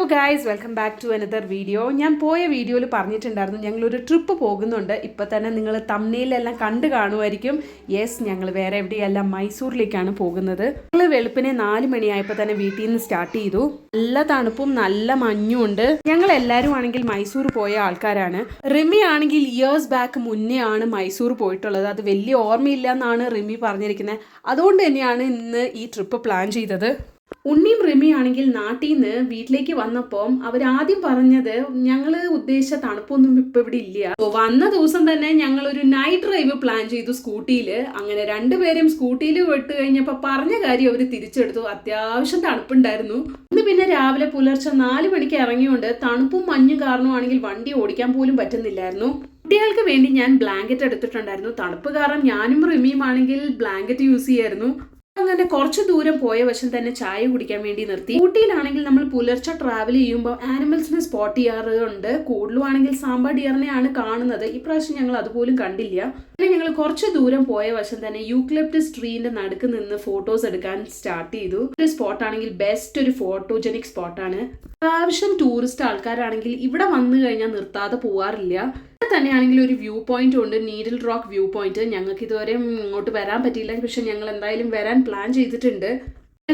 അപ്പോൾ guys welcome back to another video. ഞാൻ പോയ വീഡിയോയിൽ പറഞ്ഞിട്ടുണ്ടായിരുന്നു ഞങ്ങളൊരു ട്രിപ്പ് പോകുന്നുണ്ട്. ഇപ്പോൾ തന്നെ നിങ്ങൾ തംബ്നെയിലെല്ലാം കണ്ടു കാണുമായിരിക്കും. യെസ്, ഞങ്ങൾ വേറെ എവിടെയല്ല, മൈസൂരിലേക്കാണ് പോകുന്നത്. ഞങ്ങൾ വെളുപ്പിനെ 4 മണിയായപ്പോൾ തന്നെ വീട്ടിൽ നിന്ന് സ്റ്റാർട്ട് ചെയ്തു. നല്ല തണുപ്പും നല്ല മഞ്ഞും ഉണ്ട്. ഞങ്ങൾ എല്ലാവരും ആണെങ്കിൽ മൈസൂർ പോയ ആൾക്കാരാണ്. റിമി ആണെങ്കിൽ ഇയേഴ്സ് ബാക്ക് മുന്നേ ആണ് മൈസൂർ പോയിട്ടുള്ളത്. അത് വലിയ ഓർമ്മയില്ല എന്നാണ് റിമി പറഞ്ഞിരിക്കുന്നത്. അതുകൊണ്ട് തന്നെയാണ് ഇന്ന് ഈ ട്രിപ്പ് പ്ലാൻ ചെയ്തത്. ഉണ്ണിയും റിമി ആണെങ്കിൽ നാട്ടിൽ നിന്ന് വീട്ടിലേക്ക് വന്നപ്പോൾ അവരാദ്യം പറഞ്ഞത് ഞങ്ങൾ ഉദ്ദേശിച്ച തണുപ്പൊന്നും ഇപ്പം ഇവിടെ ഇല്ല. വന്ന ദിവസം തന്നെ ഞങ്ങളൊരു നൈറ്റ് ഡ്രൈവ് പ്ലാൻ ചെയ്തു സ്കൂട്ടിയിൽ. അങ്ങനെ രണ്ടുപേരും സ്കൂട്ടിയിൽ വിട്ട് കഴിഞ്ഞപ്പോൾ പറഞ്ഞ കാര്യം അവർ തിരിച്ചെടുത്തു. അത്യാവശ്യം തണുപ്പുണ്ടായിരുന്നു. ഇന്ന് പിന്നെ രാവിലെ പുലർച്ചെ 4 മണിക്ക് ഇറങ്ങിയോണ്ട് തണുപ്പും മഞ്ഞും കാരണമാണെങ്കിൽ വണ്ടി ഓടിക്കാൻ പോലും പറ്റുന്നില്ലായിരുന്നു. കുട്ടികൾക്ക് വേണ്ടി ഞാൻ ബ്ലാങ്കറ്റ് എടുത്തിട്ടുണ്ടായിരുന്നു. തണുപ്പ് കാരണം ഞാനും റിമിയും ആണെങ്കിൽ ബ്ലാങ്കറ്റ് യൂസ് ചെയ്യായിരുന്നു. അങ്ങനെ കുറച്ച് ദൂരം പോയ വശം തന്നെ ചായ കുടിക്കാൻ വേണ്ടി നിർത്തി. ഊട്ടിയിലാണെങ്കിൽ നമ്മൾ പുലർച്ചെ ട്രാവൽ ചെയ്യുമ്പോൾ ആനിമൽസിനെ സ്പോട്ട് ചെയ്യാറുണ്ട്. കൂടുതലുമാണെങ്കിൽ സാമ്പാ ഡിയറിനെയാണ് കാണുന്നത്. ഇപ്രാവശ്യം ഞങ്ങൾ അതുപോലും കണ്ടില്ല. പിന്നെ ഞങ്ങൾ കുറച്ച് ദൂരം പോയ വശം തന്നെ യൂക്ലിപ്റ്റസ് ട്രീന്റെ നടുക്ക് നിന്ന് ഫോട്ടോസ് എടുക്കാൻ സ്റ്റാർട്ട് ചെയ്തു. ഒരു സ്പോട്ടാണെങ്കിൽ ബെസ്റ്റ് ഒരു ഫോട്ടോജനിക് സ്പോട്ടാണ്. ആവശ്യം ടൂറിസ്റ്റ് ആൾക്കാരാണെങ്കിൽ ഇവിടെ വന്നു കഴിഞ്ഞാൽ നിർത്താതെ പോവാറില്ല. തന്നെയാണെങ്കിൽ ഒരു വ്യൂ പോയിന്റ് ഉണ്ട്, നീഡിൽ റോക്ക് വ്യൂ പോയിന്റ്. ഞങ്ങൾക്ക് ഇതുവരെ ഇങ്ങോട്ട് വരാൻ പറ്റിയില്ല, പക്ഷെ ഞങ്ങൾ എന്തായാലും വരാൻ പ്ലാൻ ചെയ്തിട്ടുണ്ട്.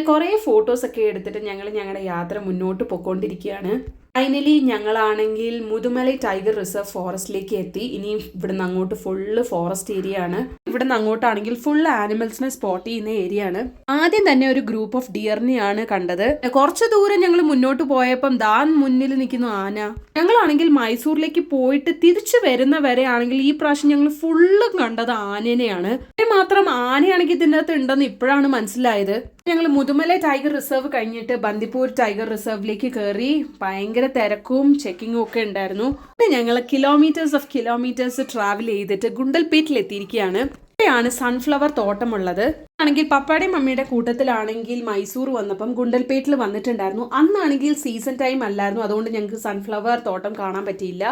കുറേ ഫോട്ടോസ് ഒക്കെ എടുത്തിട്ട് ഞങ്ങൾ ഞങ്ങളുടെ യാത്ര മുന്നോട്ട് പോയിക്കൊണ്ടിരിക്കുകയാണ്. ഫൈനലി ഞങ്ങളാണെങ്കിൽ മുതുമലൈ ടൈഗർ റിസർവ് ഫോറസ്റ്റിലേക്ക് എത്തി. ഇനി ഇവിടുന്ന് അങ്ങോട്ട് ഫുള്ള് ഫോറസ്റ്റ് ഏരിയ ആണ്. ഇവിടുന്ന് അങ്ങോട്ടാണെങ്കിൽ ഫുൾ ആനിമൽസിനെ സ്പോട്ട് ചെയ്യുന്ന ഏരിയ ആണ്. ആദ്യം തന്നെ ഒരു ഗ്രൂപ്പ് ഓഫ് ഡിയറിനെയാണ് കണ്ടത്. കുറച്ച് ദൂരം ഞങ്ങൾ മുന്നോട്ട് പോയപ്പം മുന്നിൽ നിൽക്കുന്നു ആന. ഞങ്ങളാണെങ്കിൽ മൈസൂരിലേക്ക് പോയിട്ട് തിരിച്ചു വരുന്ന വരെ ആണെങ്കിൽ ഈ പ്രാവശ്യം ഞങ്ങൾ ഫുള്ള് കണ്ടത് ആനേനെയാണ്. മാത്രം ആനയാണെങ്കിൽ ഇതിൻ്റെ അകത്ത് ഉണ്ടെന്ന് ഇപ്പോഴാണ് മനസ്സിലായത്. ഞങ്ങൾ മുതുമലൈ ടൈഗർ റിസർവ് കഴിഞ്ഞിട്ട് ബന്ദിപ്പൂർ ടൈഗർ റിസർവിലേക്ക് കയറി. ഭയങ്കര തിരക്കും ചെക്കിങ്ങും ഒക്കെ ഉണ്ടായിരുന്നു. ഞങ്ങൾ കിലോമീറ്റേഴ്സ് ട്രാവൽ ചെയ്തിട്ട് ഗുണ്ടൽപേട്ടിൽ എത്തിയിരിക്കുകയാണ്. ഇവിടെയാണ് സൺഫ്ലവർ തോട്ടമുള്ളത്. ആണെങ്കിൽ പപ്പായുടെയും മമ്മിയുടെ കൂട്ടത്തിലാണെങ്കിൽ മൈസൂർ വന്നപ്പം ഗുണ്ടൽപേട്ടിൽ വന്നിട്ടുണ്ടായിരുന്നു. അന്നാണെങ്കിൽ സീസൺ ടൈം അല്ലായിരുന്നു. അതുകൊണ്ട് ഞങ്ങൾക്ക് സൺഫ്ലവർ തോട്ടം കാണാൻ പറ്റിയില്ല.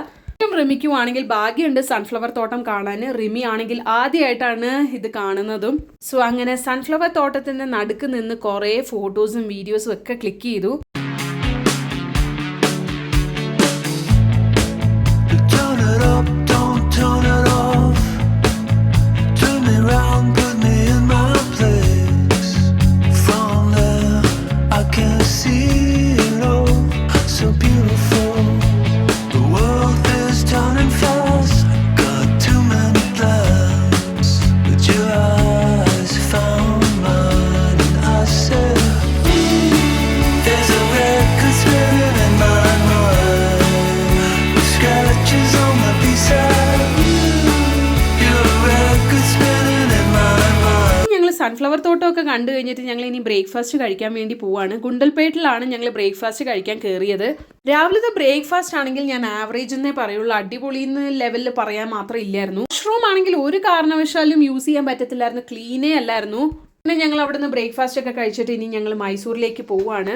റിമിക്കും ആണെങ്കിൽ ഭാഗ്യമുണ്ട് സൺഫ്ലവർ തോട്ടം കാണാൻ. റിമി ആണെങ്കിൽ ആദ്യമായിട്ടാണ് ഇത് കാണുന്നതും. സോ അങ്ങനെ സൺഫ്ലവർ തോട്ടത്തിന്റെ നടുക്ക് നിന്ന് കുറേ ഫോട്ടോസും വീഡിയോസും ഒക്കെ ക്ലിക്ക് ചെയ്തു. സൺഫ്ലവർ തോട്ടമൊക്കെ കണ്ടു കഴിഞ്ഞിട്ട് ഞങ്ങൾ ഇനി ബ്രേക്ക്ഫാസ്റ്റ് കഴിക്കാൻ വേണ്ടി പോവാണ്. ഗുണ്ടൽപേട്ടിലാണ് ഞങ്ങൾ ബ്രേക്ക്ഫാസ്റ്റ് കഴിക്കാൻ കയറിയത്. രാവിലത്തെ ബ്രേക്ക്ഫാസ്റ്റ് ആണെങ്കിൽ ഞാൻ ആവറേജ് എന്നേ പറയുള്ളൂ. അടിപൊളി ലെവലിൽ പറയാൻ മാത്രം ഇല്ലായിരുന്നു. മഷ്റൂം ആണെങ്കിൽ ഒരു കാരണവശാലും യൂസ് ചെയ്യാൻ പറ്റത്തില്ലായിരുന്നു, ക്ലീനേ അല്ലായിരുന്നു. പിന്നെ ഞങ്ങൾ അവിടെ നിന്ന് ബ്രേക്ക്ഫാസ്റ്റ് ഒക്കെ കഴിച്ചിട്ട് ഇനി ഞങ്ങൾ മൈസൂരിലേക്ക് പോവാണ്.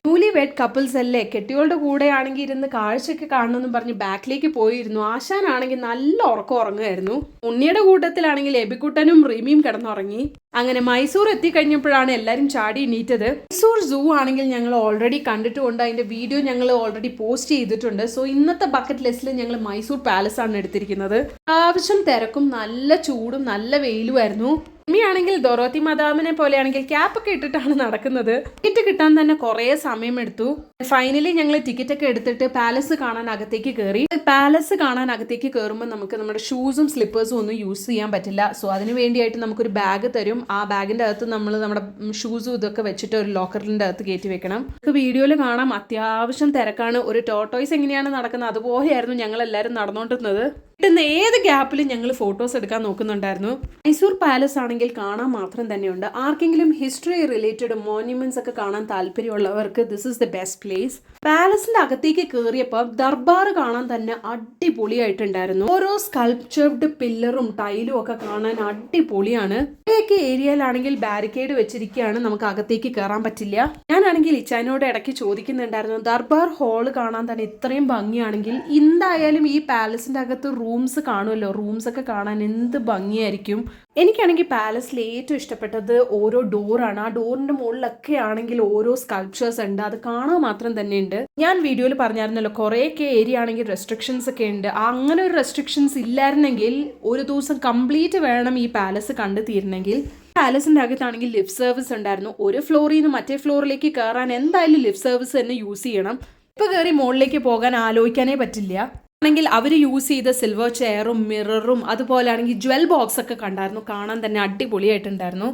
ന്യൂലി വെഡ് കപ്പിൾസ് അല്ലേ, കെട്ടിയോളുടെ കൂടെ ആണെങ്കിൽ ഇരുന്ന് കാഴ്ചയൊക്കെ കാണണമെന്ന് പറഞ്ഞ് ബാക്കിലേക്ക് പോയിരുന്നു. ആശാനാണെങ്കിൽ നല്ല ഉറങ്ങുമായിരുന്നു. ഉണ്ണിയുടെ കൂട്ടത്തിലാണെങ്കിൽ എബിക്കുട്ടനും റിമിയും കിടന്നുറങ്ങി. അങ്ങനെ മൈസൂർ എത്തിക്കഴിഞ്ഞപ്പോഴാണ് എല്ലാവരും ചാടി എണീറ്റത്. മൈസൂർ സൂ ആണെങ്കിൽ ഞങ്ങൾ ഓൾറെഡി കണ്ടിട്ടുണ്ട്. അതിന്റെ വീഡിയോ ഞങ്ങൾ ഓൾറെഡി പോസ്റ്റ് ചെയ്തിട്ടുണ്ട്. സോ ഇന്നത്തെ ബക്കറ്റ് ലിസ്റ്റിൽ ഞങ്ങൾ മൈസൂർ പാലസ് ആണ് എടുത്തിരിക്കുന്നത്. ആവശ്യം തിരക്കും നല്ല ചൂടും നല്ല വെയിലുമായിരുന്നു. ആണെങ്കിൽ ദൊറോത്തി മദാമിനെ പോലെയാണെങ്കിൽ ക്യാപ്പൊക്കെ ഇട്ടിട്ടാണ് നടക്കുന്നത്. ടിക്കറ്റ് കിട്ടാൻ തന്നെ കുറേ സമയമെടുത്തു. ഫൈനലി ഞങ്ങൾ ടിക്കറ്റ് ഒക്കെ എടുത്തിട്ട് പാലസ് കാണാൻ അകത്തേക്ക് കയറി. പാലസ് കാണാൻ അകത്തേക്ക് കയറുമ്പോൾ നമുക്ക് നമ്മുടെ ഷൂസും സ്ലിപ്പേഴ്സും ഒന്നും യൂസ് ചെയ്യാൻ പറ്റില്ല. സോ അതിന് വേണ്ടിയായിട്ട് നമുക്കൊരു ബാഗ് തരും. ആ ബാഗിന്റെ അകത്ത് നമ്മൾ നമ്മുടെ ഷൂസും ഇതൊക്കെ വെച്ചിട്ട് ഒരു ലോക്കറിന്റെ അകത്ത് കയറ്റി വെക്കണം. നമുക്ക് വീഡിയോയിൽ കാണാം അത്യാവശ്യം തിരക്കാണ്. ഒരു ടോട്ടോയ്സ് എങ്ങനെയാണ് നടക്കുന്നത് അതുപോലെയായിരുന്നു ഞങ്ങൾ എല്ലാവരും നടന്നുകൊണ്ടിരുന്നത്. കിട്ടുന്ന ഏത് ഗ്യാപ്പിലും ഞങ്ങൾ ഫോട്ടോസ് എടുക്കാൻ നോക്കുന്നുണ്ടായിരുന്നു. മൈസൂർ പാലസ് ആണെങ്കിൽ കാണാൻ മാത്രം തന്നെയുണ്ട്. ആർക്കെങ്കിലും ഹിസ്റ്ററി റിലേറ്റഡ് മോണ്യുമെന്റ്സ് ഒക്കെ കാണാൻ താല്പര്യമുള്ളവർക്ക് this is the best place. പാലസിന്റെ അകത്തേക്ക് കയറിയപ്പോൾ ദർബാർ കാണാൻ തന്നെ അടിപൊളിയായിട്ടുണ്ടായിരുന്നു. ഓരോ സ്കൾപ്ചർഡ് പില്ലറും ടൈലും ഒക്കെ കാണാൻ അടിപൊളിയാണ്. ഇവിടെയൊക്കെ ഏരിയയിലാണെങ്കിൽ ബാരിക്കേഡ് വെച്ചിരിക്കുകയാണ്, നമുക്ക് അകത്തേക്ക് കയറാൻ പറ്റില്ല. ഞാനാണെങ്കിൽ ഇച്ചാനോട് ഇടയ്ക്ക് ചോദിക്കുന്നുണ്ടായിരുന്നു, ദർബാർ ഹാള് കാണാൻ തന്നെ ഇത്രയും ഭംഗിയാണെങ്കിൽ എന്തായാലും ഈ പാലസിന്റെ അകത്ത് റൂംസ് കാണുമല്ലോ, റൂംസ് ഒക്കെ കാണാൻ എന്ത് ഭംഗിയായിരിക്കും. എനിക്കാണെങ്കിൽ പാലസിൽ ഏറ്റവും ഇഷ്ടപ്പെട്ടത് ഓരോ ഡോറാണ്. ആ ഡോറിന്റെ മുകളിലൊക്കെ ആണെങ്കിൽ ഓരോ സ്കൾപ്ചേഴ്സ് ഉണ്ട്, അത് കാണാൻ മാത്രം തന്നെ ഉണ്ട്. ഞാൻ വീഡിയോയിൽ പറഞ്ഞായിരുന്നല്ലോ കുറേയൊക്കെ ഏരിയ ആണെങ്കിൽ റെസ്ട്രിക്ഷൻസ് ഒക്കെ ഉണ്ട്. അങ്ങനെ ഒരു റെസ്ട്രിക്ഷൻസ് ഇല്ലായിരുന്നെങ്കിൽ ഒരു ദിവസം കംപ്ലീറ്റ് വേണം ഈ പാലസ് കണ്ടു തീരണമെങ്കിൽ. പാലസിന്റെ അകത്താണെങ്കിൽ ലിഫ്റ്റ് സർവീസ് ഉണ്ടായിരുന്നു. ഒരു ഫ്ലോറിൽ നിന്ന് മറ്റേ ഫ്ലോറിലേക്ക് കയറാൻ എന്തായാലും ലിഫ്റ്റ് സർവീസ് തന്നെ യൂസ് ചെയ്യണം. ഇപ്പൊ കയറി മുകളിലേക്ക് പോകാൻ ആലോചിക്കാനേ പറ്റില്ല. ആണെങ്കിൽ അവർ യൂസ് ചെയ്ത സിൽവർ ചെയറും മിററും അതുപോലെ ആണെങ്കിൽ ജ്വൽ ബോക്സ് ഒക്കെ കണ്ടായിരുന്നു. കാണാൻ തന്നെ അടിപൊളിയായിട്ടുണ്ടായിരുന്നു.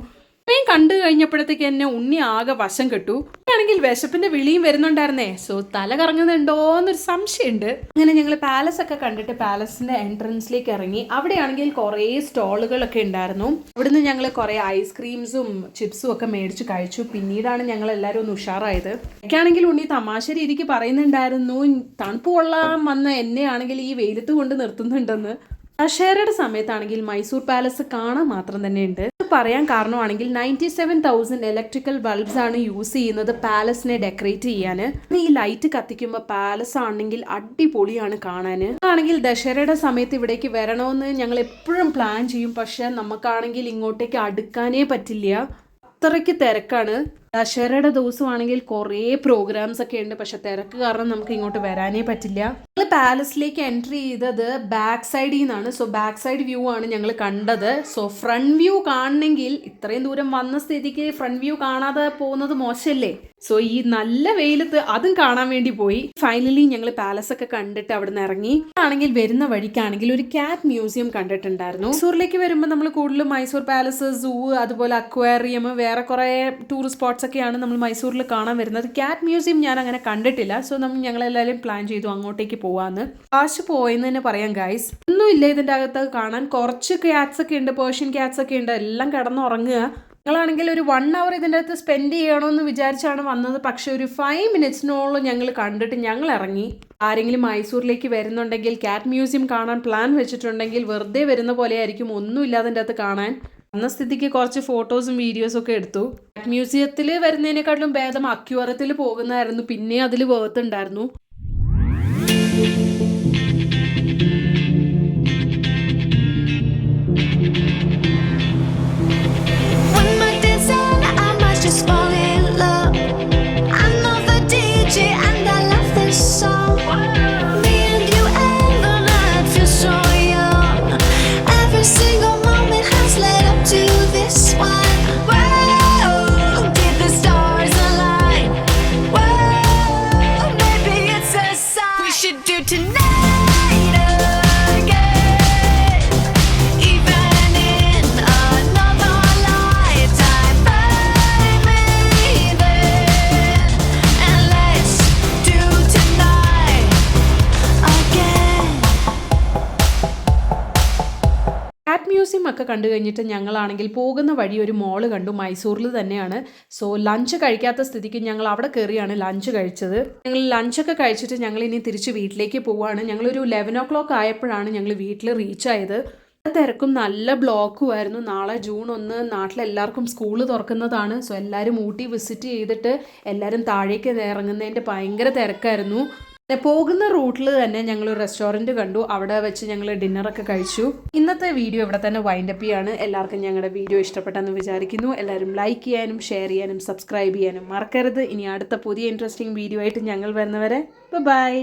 ഇത്രയും കണ്ടു കഴിഞ്ഞപ്പോഴത്തേക്ക് എന്നെ ഉണ്ണി ആകെ വശം കെട്ടു. ആണെങ്കിൽ വിശപ്പിന്റെ വിളിയും വരുന്നുണ്ടായിരുന്നേ. സോ തല കറങ്ങുന്നുണ്ടോ എന്നൊരു സംശയമുണ്ട്. അങ്ങനെ ഞങ്ങൾ പാലസ് ഒക്കെ കണ്ടിട്ട് പാലസിന്റെ എൻട്രൻസിലേക്ക് ഇറങ്ങി. അവിടെയാണെങ്കിൽ കുറേ സ്റ്റോളുകളൊക്കെ ഉണ്ടായിരുന്നു. അവിടുന്ന് ഞങ്ങൾ കുറേ ഐസ്ക്രീംസും ചിപ്സും ഒക്കെ മേടിച്ച് കഴിച്ചു. പിന്നീടാണ് ഞങ്ങൾ എല്ലാവരും ഒന്ന് ഉഷാറായത്. എനിക്കാണെങ്കിൽ ഉണ്ണി തമാശ രീതിക്ക് പറയുന്നുണ്ടായിരുന്നു തണുപ്പ് കൊള്ളാൻ വന്ന എന്നെ ആണെങ്കിൽ ഈ വെയിലത്ത് കൊണ്ട് നിർത്തുന്നുണ്ടെന്ന്. ദശഹരയുടെ സമയത്താണെങ്കിൽ മൈസൂർ പാലസ് കാണാൻ മാത്രം തന്നെ ഉണ്ട്. പറയാൻ കാരണമാണെങ്കിൽ 97,000 ഇലക്ട്രിക്കൽ ബൾബ്സ് ആണ് യൂസ് ചെയ്യുന്നത് പാലസിനെ ഡെക്കറേറ്റ് ചെയ്യാൻ. ഈ ലൈറ്റ് കത്തിക്കുമ്പോൾ പാലസ് ആണെങ്കിൽ അടിപൊളിയാണ് കാണാൻ. ആണെങ്കിൽ ദശഹരയുടെ സമയത്ത് ഇവിടേക്ക് വരണമെന്ന് ഞങ്ങൾ എപ്പോഴും പ്ലാൻ ചെയ്യും. പക്ഷെ നമുക്കാണെങ്കിൽ ഇങ്ങോട്ടേക്ക് അടുക്കാനേ പറ്റില്ല, അത്രയ്ക്ക് തിരക്കാണ്. ദശഹരയുടെ ദിവസമാണെങ്കിൽ കുറേ പ്രോഗ്രാംസ് ഒക്കെ ഉണ്ട്. പക്ഷെ തിരക്ക് കാരണം നമുക്ക് ഇങ്ങോട്ട് വരാനേ പറ്റില്ല. ഞങ്ങൾ പാലസിലേക്ക് എൻട്രി ചെയ്തത് ബാക്ക് സൈഡിൽ നിന്നാണ്. സോ ബാക്ക് സൈഡ് വ്യൂ ആണ് ഞങ്ങൾ കണ്ടത്. സോ ഫ്രണ്ട് വ്യൂ കാണണമെങ്കിൽ ഇത്രയും ദൂരം വന്ന സ്ഥിതിക്ക് ഫ്രണ്ട് വ്യൂ കാണാതെ പോകുന്നത് മോശമല്ലേ. സോ ഈ നല്ല വെയിലത്ത് അതും കാണാൻ വേണ്ടി പോയി. ഫൈനലി ഞങ്ങൾ പാലസ് ഒക്കെ കണ്ടിട്ട് അവിടെ നിന്ന് ഇറങ്ങി. ആണെങ്കിൽ വരുന്ന വഴിക്കാണെങ്കിൽ ഒരു ക്യാറ്റ് മ്യൂസിയം കണ്ടിട്ടുണ്ടായിരുന്നു. മൈസൂരിലേക്ക് വരുമ്പോൾ നമ്മൾ കൂടുതലും മൈസൂർ പാലസ്, സൂ, അതുപോലെ അക്വേറിയം, വേറെ കുറെ ടൂറിസ്റ്റ് സ്പോട്ട്സ് ഒക്കെയാണ് നമ്മൾ മൈസൂരിൽ കാണാൻ വരുന്നത്. ക്യാറ്റ് മ്യൂസിയം ഞാൻ അങ്ങനെ കണ്ടിട്ടില്ല. സോ ഞങ്ങളെല്ലാവരും പ്ലാൻ ചെയ്തു അങ്ങോട്ടേക്ക് പോവാന്ന്. കാശ് പോയെന്ന് തന്നെ പറയാം ഗൈസ്. ഒന്നുമില്ല ഇതിന്റെ അകത്ത് കാണാൻ. കുറച്ച് ക്യാറ്റ്സ് ഒക്കെ ഉണ്ട്, പേർഷ്യൻ ക്യാറ്റ്സ് ഒക്കെ ഉണ്ട്. എല്ലാം കിടന്നുറങ്ങുക. ഞങ്ങളാണെങ്കിൽ ഒരു 1 hour ഇതിൻ്റെ അകത്ത് സ്പെൻഡ് ചെയ്യണമെന്ന് വിചാരിച്ചാണ് വന്നത്. പക്ഷെ ഒരു 5 minutesനോളം ഞങ്ങൾ കണ്ടിട്ട് ഞങ്ങൾ ഇറങ്ങി. ആരെങ്കിലും മൈസൂരിലേക്ക് വരുന്നുണ്ടെങ്കിൽ ക്യാറ്റ് മ്യൂസിയം കാണാൻ പ്ലാൻ വെച്ചിട്ടുണ്ടെങ്കിൽ വെറുതെ വരുന്ന പോലെ ആയിരിക്കും, ഒന്നുമില്ല അതിൻ്റെ അകത്ത് കാണാൻ. വന്ന സ്ഥിതിക്ക് കുറച്ച് ഫോട്ടോസും വീഡിയോസും ഒക്കെ എടുത്തു. മ്യൂസിയത്തിൽ വരുന്നതിനെക്കാട്ടിലും ഭേദം അക്വേറിയത്തിൽ പോകുന്നതായിരുന്നു. പിന്നെ അതിൽ വേർത്തുണ്ടായിരുന്നു. മ്യൂസിയം ഒക്കെ കണ്ടു കഴിഞ്ഞിട്ട് ഞങ്ങളാണെങ്കിൽ പോകുന്ന വഴി ഒരു മോള് കണ്ടു. മൈസൂരിൽ തന്നെയാണ്. സോ ലഞ്ച് കഴിക്കാത്ത സ്ഥിതിക്ക് ഞങ്ങൾ അവിടെ കയറിയാണ് ലഞ്ച് കഴിച്ചത്. ഞങ്ങൾ ലഞ്ചൊക്കെ കഴിച്ചിട്ട് ഞങ്ങൾ ഇനി തിരിച്ച് വീട്ടിലേക്ക് പോവുകയാണ്. ഞങ്ങളൊരു 11 o'clock ആയപ്പോഴാണ് ഞങ്ങൾ വീട്ടിൽ റീച്ച് ആയത്. തിരക്കും നല്ല ബ്ലോക്കും ആയിരുന്നു. നാളെ June 1 നാട്ടിലെല്ലാവർക്കും സ്കൂൾ തുറക്കുന്നതാണ്. സോ എല്ലാവരും ഊട്ടി വിസിറ്റ് ചെയ്തിട്ട് എല്ലാവരും താഴേക്ക് ഇറങ്ങുന്നതിൻ്റെ ഭയങ്കര തിരക്കായിരുന്നു. പോകുന്ന റൂട്ടിൽ തന്നെ ഞങ്ങൾ ഒരു റെസ്റ്റോറൻറ്റ് കണ്ടു. അവിടെ വെച്ച് ഞങ്ങൾ ഡിന്നറൊക്കെ കഴിച്ചു. ഇന്നത്തെ വീഡിയോ ഇവിടെ തന്നെ വൈൻഡപ്പ് ചെയ്യാണ്. എല്ലാവർക്കും ഞങ്ങളുടെ വീഡിയോ ഇഷ്ടപ്പെട്ടെന്ന് വിചാരിക്കുന്നു. എല്ലാവരും ലൈക്ക് ചെയ്യാനും ഷെയർ ചെയ്യാനും സബ്സ്ക്രൈബ് ചെയ്യാനും മറക്കരുത്. ഇനി അടുത്ത പുതിയ ഇൻട്രസ്റ്റിംഗ് വീഡിയോ ആയിട്ട് ഞങ്ങൾ വരുന്നവരെ ബൈ.